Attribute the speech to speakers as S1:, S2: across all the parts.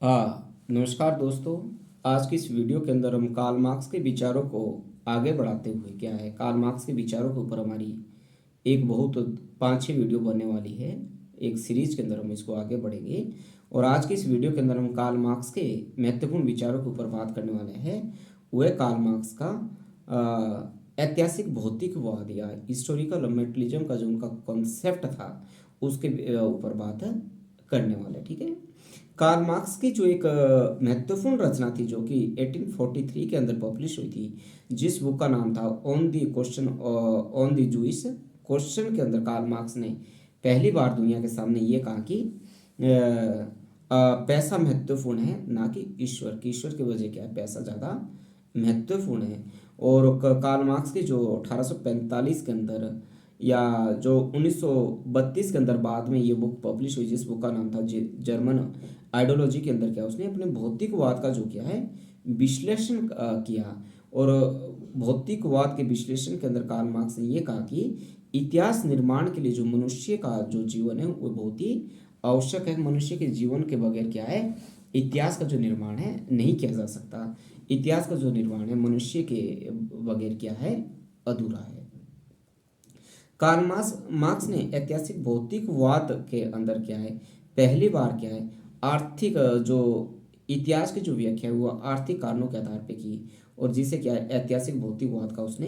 S1: नमस्कार दोस्तों। आज की इस वीडियो के अंदर हम कार्ल मार्क्स के विचारों को आगे बढ़ाते हुए क्या है, कार्ल मार्क्स के विचारों के ऊपर हमारी एक बहुत 5-6 वीडियो बनने वाली है। एक सीरीज के अंदर हम इसको आगे बढ़ेंगे और आज की इस वीडियो के अंदर हम कार्ल मार्क्स के महत्वपूर्ण विचारों के ऊपर बात करने वाले हैं। वह कार्ल मार्क्स का ऐतिहासिक भौतिकवाद या हिस्टोरिकल मेटेरियलिज्म का जो उनका कॉन्सेप्ट था उसके ऊपर बात करने वाले, ठीक है। कार्ल मार्क्स की जो एक महत्वपूर्ण रचना थी जो कि 1843 के अंदर पब्लिश हुई थी, जिस बुक का नाम था on the question on the Jewish question के अंदर कार्ल मार्क्स ने पहली बार दुनिया के सामने ये कहा कि पैसा महत्वपूर्ण है, ना कि ईश्वर की ईश्वर की वजह क्या है, पैसा ज़्यादा महत्वपूर्ण है। और कार्ल मार्क्स की जो 1845 के अंदर या जो 1932 के अंदर बाद में ये बुक पब्लिश हुई, जिस बुक का नाम था जर्मन आइडियोलॉजी के अंदर क्या उसने अपने भौतिकवाद का जो क्या है विश्लेषण किया। और भौतिकवाद के विश्लेषण के अंदर कार्ल मार्क्स ने ये कहा कि इतिहास निर्माण के लिए जो मनुष्य का जो जीवन है वो बहुत ही आवश्यक है। मनुष्य के जीवन के बगैर क्या है, इतिहास का जो निर्माण है नहीं किया जा सकता। इतिहास का जो निर्माण है मनुष्य के बगैर क्या है, अधूरा है। कार्ल मार्क्स ने ऐतिहासिक भौतिकवाद के अंदर क्या है, पहली बार क्या है आर्थिक जो इतिहास की जो व्याख्या है वो आर्थिक कारणों के आधार पे की, और जिसे क्या है ऐतिहासिक भौतिकवाद का उसने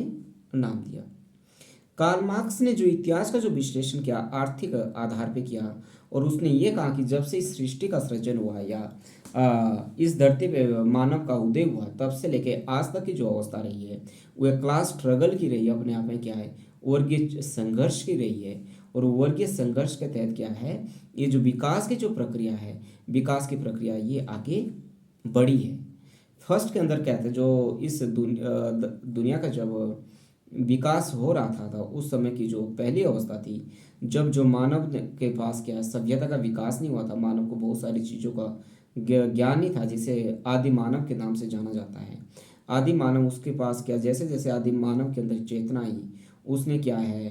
S1: नाम दिया। कार्ल मार्क्स ने जो इतिहास का जो विश्लेषण किया आर्थिक आधार पे किया, और उसने ये कहा कि जब से इस सृष्टि का सृजन हुआ या इस धरती पे मानव का उदय हुआ तब से लेके आज तक की जो अवस्था रही है वह क्लास स्ट्रगल की रही है, अपने आप में क्या है वर्गीय संघर्ष की रही है। और वर्गीय संघर्ष के तहत क्या है, ये जो विकास की जो प्रक्रिया है, विकास की प्रक्रिया ये आगे बढ़ी है। फर्स्ट के अंदर क्या था, जो इस दुनिया का जब विकास हो रहा था उस समय की जो पहली अवस्था थी, जब जो मानव के पास क्या सभ्यता का विकास नहीं हुआ था, मानव को बहुत सारी चीज़ों का ज्ञान नहीं था, जिसे आदि मानव के नाम से जाना जाता है। आदि मानव उसके पास क्या, जैसे जैसे आदि मानव के अंदर चेतना आई, उसने क्या है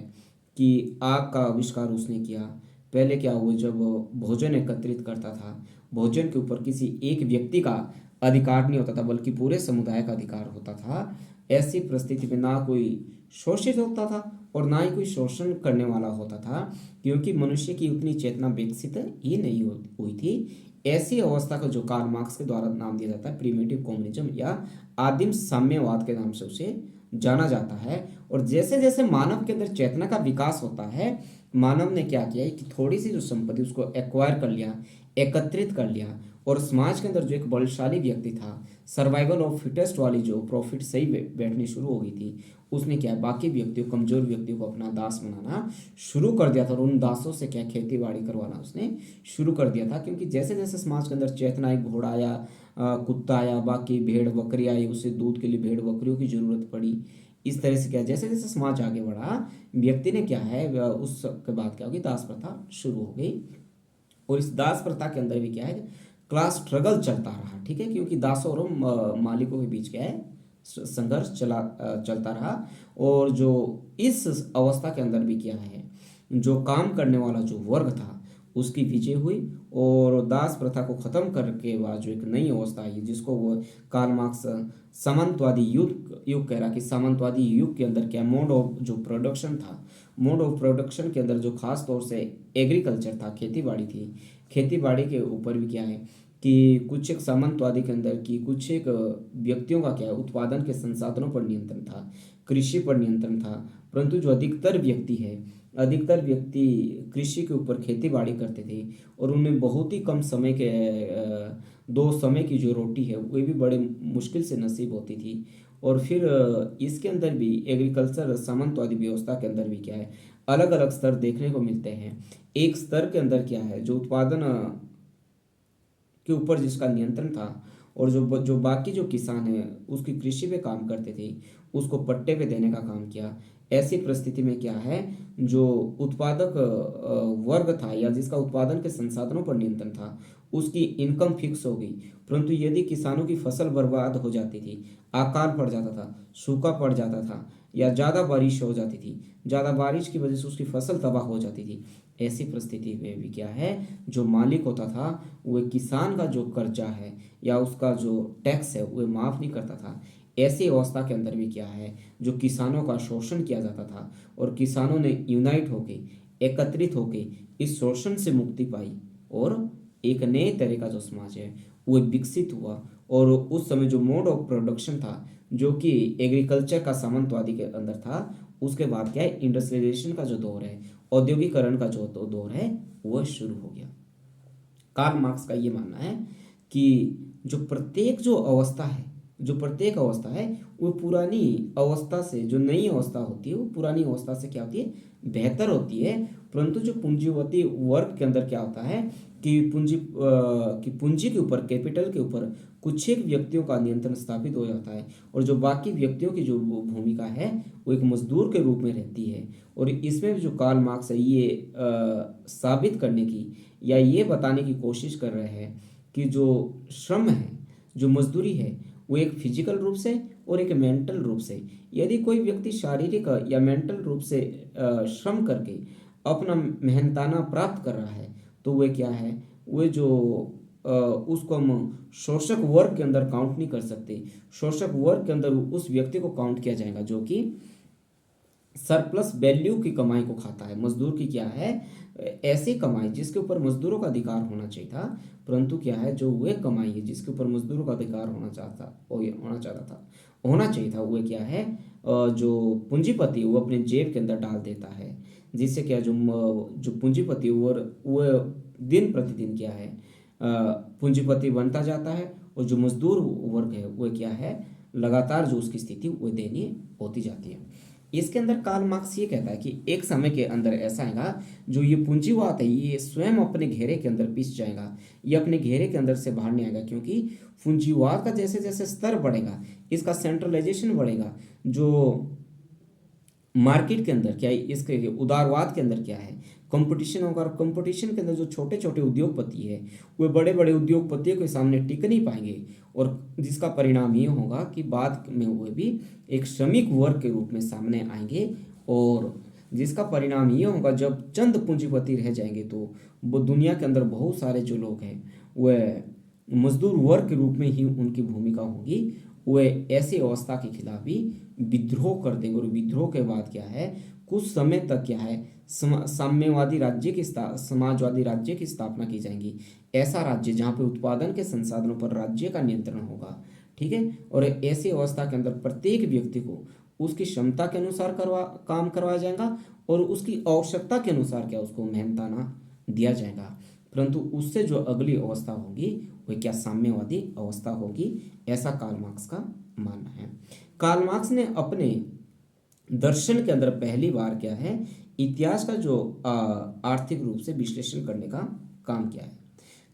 S1: कि आग का आविष्कार उसने किया। पहले क्या हुआ, जब भोजन एकत्रित करता था, भोजन के ऊपर किसी एक व्यक्ति का अधिकार नहीं होता था बल्कि पूरे समुदाय का अधिकार होता था। ऐसी परिस्थिति में ना कोई शोषित होता था और ना ही कोई शोषण करने वाला होता था, क्योंकि मनुष्य की उतनी चेतना विकसित ही नहीं हुई थी। ऐसी अवस्था का जो कार्ल मार्क्स के द्वारा नाम दिया जाता है प्रिमिटिव कम्युनिज्म या आदिम साम्यवाद के नाम से उसे जाना जाता है। और जैसे जैसे मानव के अंदर चेतना का विकास होता है, मानव ने क्या किया कि थोड़ी सी जो संपत्ति उसको एक्वायर कर लिया, एकत्रित कर लिया, और समाज के अंदर जो एक बलशाली व्यक्ति था, सर्वाइवल ऑफ फिटेस्ट वाली जो प्रॉफिट सही बैठनी शुरू हो गई थी, उसने क्या बाकी व्यक्तियों, कमजोर व्यक्तियों को अपना दास बनाना शुरू कर दिया था। और उन दासों से क्या खेती बाड़ी करवाना उसने शुरू कर दिया था, क्योंकि जैसे जैसे समाज के अंदर चेतना, एक घोड़ा या कुत्ता आया, बाकी भेड़ बकरी आई, उसे दूध के लिए भेड़ बकरियों की जरूरत पड़ी। इस तरह से क्या जैसे जैसे समाज आगे बढ़ा, व्यक्ति ने क्या है उस के बाद क्या होगी, दास प्रथा शुरू हो गई। और इस दास प्रथा के अंदर भी क्या है क्लास स्ट्रगल चलता रहा, ठीक है, क्योंकि दासों और मालिकों के बीच क्या है संघर्ष चलता रहा। और जो इस अवस्था के अंदर भी क्या है, जो काम करने वाला जो वर्ग था उसकी विजय हुई, और दास प्रथा को खत्म करके बाद जो एक नई अवस्था आई, जिसको वो कार्ल मार्क्स सामंतवादी युग कह रहा कि सामंतवादी युग के अंदर क्या मोड ऑफ जो प्रोडक्शन था, मोड ऑफ प्रोडक्शन के अंदर जो खास तौर से एग्रीकल्चर था, खेती बाड़ी थी, खेती बाड़ी के ऊपर भी क्या है कि कुछ एक सामंतवादी के अंदर की कुछ एक व्यक्तियों का क्या है उत्पादन के संसाधनों पर नियंत्रण था, कृषि पर नियंत्रण था। परंतु जो अधिकतर व्यक्ति है, अधिकतर व्यक्ति कृषि के ऊपर खेती बाड़ी करते थे, और उनमें बहुत ही कम समय के दो समय की जो रोटी है वो भी बड़े मुश्किल से नसीब होती थी। और फिर इसके अंदर भी एग्रीकल्चर सामंतवादी व्यवस्था के अंदर भी क्या है अलग अलग स्तर देखने को मिलते हैं। एक स्तर के अंदर क्या है जो उत्पादन के ऊपर जिसका नियंत्रण था, और जो बाकी जो किसान है उसकी कृषि पे काम करते थे, उसको पट्टे पे देने का काम किया। ऐसी परिस्थिति में क्या है, जो उत्पादक वर्ग था या जिसका उत्पादन के संसाधनों पर नियंत्रण था, उसकी इनकम फिक्स हो गई। परंतु यदि किसानों की फसल बर्बाद हो जाती थी, अकाल पड़ जाता था, सूखा पड़ जाता था, या ज़्यादा बारिश हो जाती थी, ज़्यादा बारिश की वजह से उसकी फसल तबाह हो जाती थी, ऐसी परिस्थिति में भी क्या है, जो मालिक होता था वह किसान का जो कर्जा है या उसका जो टैक्स है वह माफ़ नहीं करता था। ऐसी अवस्था के अंदर भी क्या है, जो किसानों का शोषण किया जाता था और किसानों ने यूनाइट होके, एकत्रित होके इस शोषण से मुक्ति पाई और एक नए तरह का जो समाज है वो विकसित हुआ। और उस समय जो मोड ऑफ प्रोडक्शन था, जो कि एग्रीकल्चर का सामंतवादी के अंदर था, उसके बाद क्या है, इंडस्ट्रियलाइजेशन का जो दौर है, औद्योगिकरण का जो दौर है, वह शुरू हो गया। कार्ल मार्क्स का ये मानना है कि जो प्रत्येक अवस्था है वो पुरानी अवस्था से, जो नई अवस्था होती है वो पुरानी अवस्था से क्या होती है, बेहतर होती है। परंतु जो पूंजीवादी वर्ग के अंदर क्या होता है कि पूंजी के ऊपर, कैपिटल के ऊपर कुछ एक व्यक्तियों का नियंत्रण स्थापित हो जाता है और जो बाकी व्यक्तियों की जो भूमिका है वो एक मजदूर के रूप में रहती है। और इसमें भी जो कार्ल मार्क्स है ये साबित करने की या ये बताने की कोशिश कर रहे हैं कि जो श्रम है, जो मजदूरी है, वो एक फिजिकल रूप से और एक मेंटल रूप से, यदि कोई व्यक्ति शारीरिक या मेंटल रूप से श्रम करके अपना मेहनताना प्राप्त कर रहा है तो वह क्या है, वह जो उसको हम शोषक वर्ग के अंदर काउंट नहीं कर सकते। शोषक वर्ग के अंदर उस व्यक्ति को काउंट किया जाएगा जो कि सरप्लस वैल्यू की कमाई को खाता है। मजदूर की क्या है, ऐसी कमाई जिसके ऊपर मजदूरों का अधिकार होना चाहिए था, परंतु क्या है, जो वह कमाई है जिसके ऊपर मजदूरों का अधिकार होना चाहिए था, वह क्या है, जो पूंजीपति वो अपने जेब के अंदर डाल देता है। जिससे क्या, जो पूंजीपति वो दिन प्रतिदिन क्या है, पूंजीपति बनता जाता है और जो मजदूर वर्ग है वह क्या है, लगातार जो उसकी स्थिति वो दयनीय होती जाती है। इसके अंदर कार्ल मार्क्स ये कहता है कि एक समय के अंदर ऐसा आएगा जो ये पूंजीवाद है ये स्वयं अपने घेरे के अंदर पिस जाएगा, ये अपने घेरे के अंदर से बाहर नहीं आएगा, क्योंकि पूंजीवाद का जैसे जैसे स्तर बढ़ेगा, इसका सेंट्रलाइजेशन बढ़ेगा, जो मार्केट के अंदर क्या है, इसके उदारवाद के अंदर क्या है, कंपटीशन होगा। और कंपटीशन के अंदर जो छोटे छोटे उद्योगपति है वे बड़े बड़े उद्योगपतियों के सामने टिक नहीं पाएंगे और जिसका परिणाम ये होगा कि बाद में वे भी एक श्रमिक वर्ग के रूप में सामने आएंगे और जिसका परिणाम ये होगा, जब चंद पूंजीपति रह जाएंगे तो वो दुनिया के अंदर बहुत सारे जो लोग हैं वह मजदूर वर्ग के रूप में ही उनकी भूमिका होगी। वह ऐसी अवस्था के खिलाफ भी विद्रोह कर देंगे और विद्रोह के बाद क्या है, कुछ समय तक क्या है, साम्यवादी राज्य की समाजवादी राज्य की स्थापना की जाएगी। ऐसा राज्य जहाँ पे उत्पादन के संसाधनों पर राज्य का नियंत्रण होगा, ठीक है। और ऐसी अवस्था के अंदर प्रत्येक व्यक्ति को उसकी क्षमता के अनुसार काम करवाया जाएगा और उसकी आवश्यकता के अनुसार क्या उसको मेहनताना दिया जाएगा। परंतु उससे जो अगली अवस्था होगी वह क्या, साम्यवादी अवस्था होगी, ऐसा कार्ल मार्क्स का मानना है। कार्ल मार्क्स ने अपने दर्शन के अंदर पहली बार क्या है, इतिहास का जो आर्थिक रूप से विश्लेषण करने का काम किया है।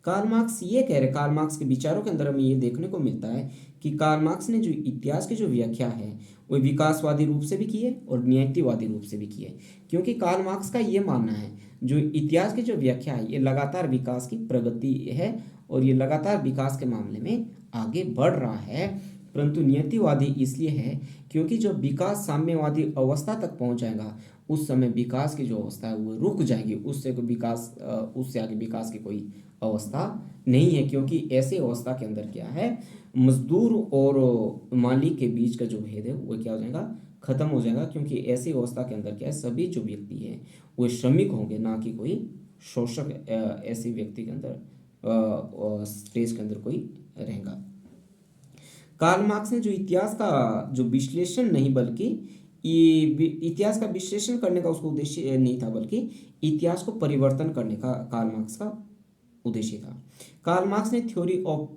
S1: कार्ल मार्क्स ये कह रहे, कार्ल मार्क्स के विचारों के अंदर हमें ये देखने को मिलता है कि कार्ल मार्क्स ने जो इतिहास की जो व्याख्या है वो विकासवादी रूप से भी की है और न्यायवादी रूप से भी की है। क्योंकि कार्ल मार्क्स का ये मानना है जो इतिहास की जो व्याख्या है ये लगातार विकास की प्रगति है और ये लगातार विकास के मामले में आगे बढ़ रहा है। परंतु नियतिवादी इसलिए है क्योंकि जब विकास साम्यवादी अवस्था तक पहुंच जाएगा उस समय विकास की जो अवस्था है वो रुक जाएगी, उससे आगे विकास की कोई अवस्था नहीं है। क्योंकि ऐसी अवस्था के अंदर क्या है, मजदूर और मालिक के बीच का जो भेद है वो क्या हो जाएगा, खत्म हो जाएगा। क्योंकि ऐसी अवस्था के अंदर क्या है, सभी जो व्यक्ति हैं वो श्रमिक होंगे, ना कि कोई शोषक ऐसे व्यक्ति के अंदर स्टेज के अंदर कोई रहेगा। कार्ल मार्क्स ने जो इतिहास का जो विश्लेषण नहीं, बल्कि इतिहास का विश्लेषण करने का उसको उद्देश्य नहीं था, बल्कि इतिहास को परिवर्तन करने का कार्ल मार्क्स का उद्देश्य था। कार्ल मार्क्स ने थ्योरी ऑफ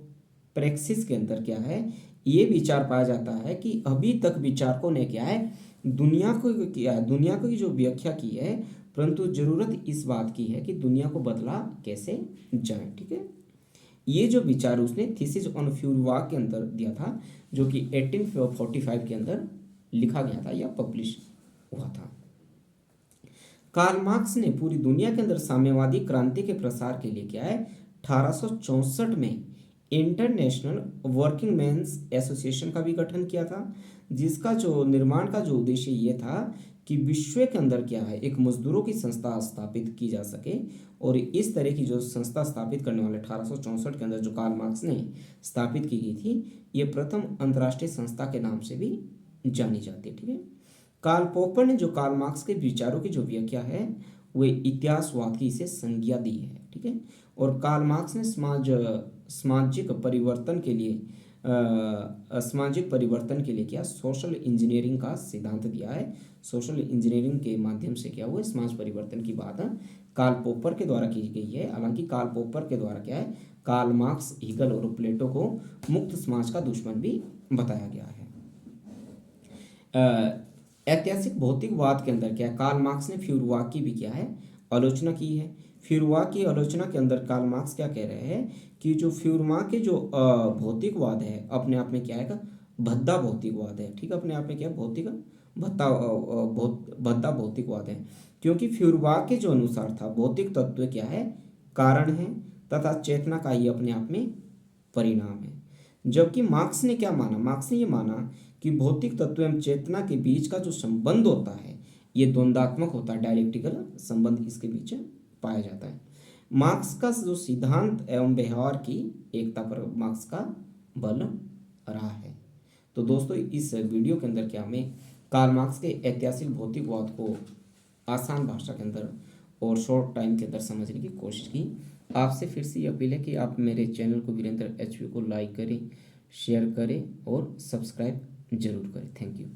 S1: प्रैक्सिस के अंदर क्या है, ये विचार पाया जाता है कि अभी तक विचारकों ने क्या है, दुनिया की जो व्याख्या की है, परंतु जरूरत इस बात की है कि दुनिया को बदला कैसे जाए, ठीक है। ये जो विचार उसने थीसिस ऑन फ्यूरवाक के अंदर दिया था, जो कि 1845 के अंदर लिखा गया था या पब्लिश हुआ था। कार्ल मार्क्स ने पूरी दुनिया के अंदर साम्यवादी क्रांति के प्रसार के लिए क्या है, 1864 में इंटरनेशनल वर्किंग मेंस एसोसिएशन का भी गठन किया था, जिसका जो निर्माण का जो उद्देश्य ये था कि विश्व के अंदर क्या है एक मजदूरों की संस्था स्थापित की जा सके। और इस तरह की जो संस्था स्थापित करने वाले 1864 के अंदर जो कार्ल मार्क्स ने स्थापित की गई थी, ये प्रथम अंतर्राष्ट्रीय संस्था के नाम से भी जानी जाती है। ठीक है। कार्ल पॉपर ने जो कार्ल मार्क्स के विचारों की जो व्याख्या है वे इतिहासवाद की इसे संज्ञा दी है। ठीक है। और कार्ल मार्क्स ने सामाजिक परिवर्तन के लिए सामाजिक परिवर्तन के लिए क्या सोशल इंजीनियरिंग का सिद्धांत दिया है। सोशल इंजीनियरिंग के माध्यम से क्या हुआ समाज परिवर्तन की बात कार्ल पॉपर के द्वारा की गई है। हालांकि कार्ल पॉपर के द्वारा क्या है कार्ल मार्क्स, हीगल और प्लेटो को मुक्त समाज का दुश्मन भी बताया गया है। ऐतिहासिक भौतिकवाद के अंदर क्या है कार्ल मार्क्स ने फ्यूरवाद की भी क्या है आलोचना की है। फ्यूरवाद की आलोचना के अंदर कार्ल मार्क्स क्या कह रहे हैं कि जो फ्यूरमा के जो भौतिकवाद है अपने आप में क्या है भद्दा भौतिकवाद है। ठीक है। अपने आप में क्या भौतिक भद्दा भौतिकवाद है, क्योंकि फ्यूरवाद के जो अनुसार था भौतिक तत्व क्या है कारण है तथा चेतना का ही अपने आप में परिणाम है। जबकि मार्क्स ने क्या माना, मार्क्स ने ये माना कि भौतिक तत्व एवं चेतना के बीच का जो संबंध होता है ये द्वंद्वात्मक होता है, डायलेक्टिकल संबंध इसके बीच पाया जाता है। मार्क्स का जो सिद्धांत एवं व्यवहार की एकता पर मार्क्स का बल रहा है। तो दोस्तों इस वीडियो के अंदर क्या हमें कार्ल मार्क्स के ऐतिहासिक भौतिकवाद को आसान भाषा के अंदर और शॉर्ट टाइम के अंदर समझने की कोशिश की। आपसे फिर से ये अपील है कि आप मेरे चैनल को वीरेंद्र एचपी को लाइक करें, शेयर करें और सब्सक्राइब जरूर करें। Thank you.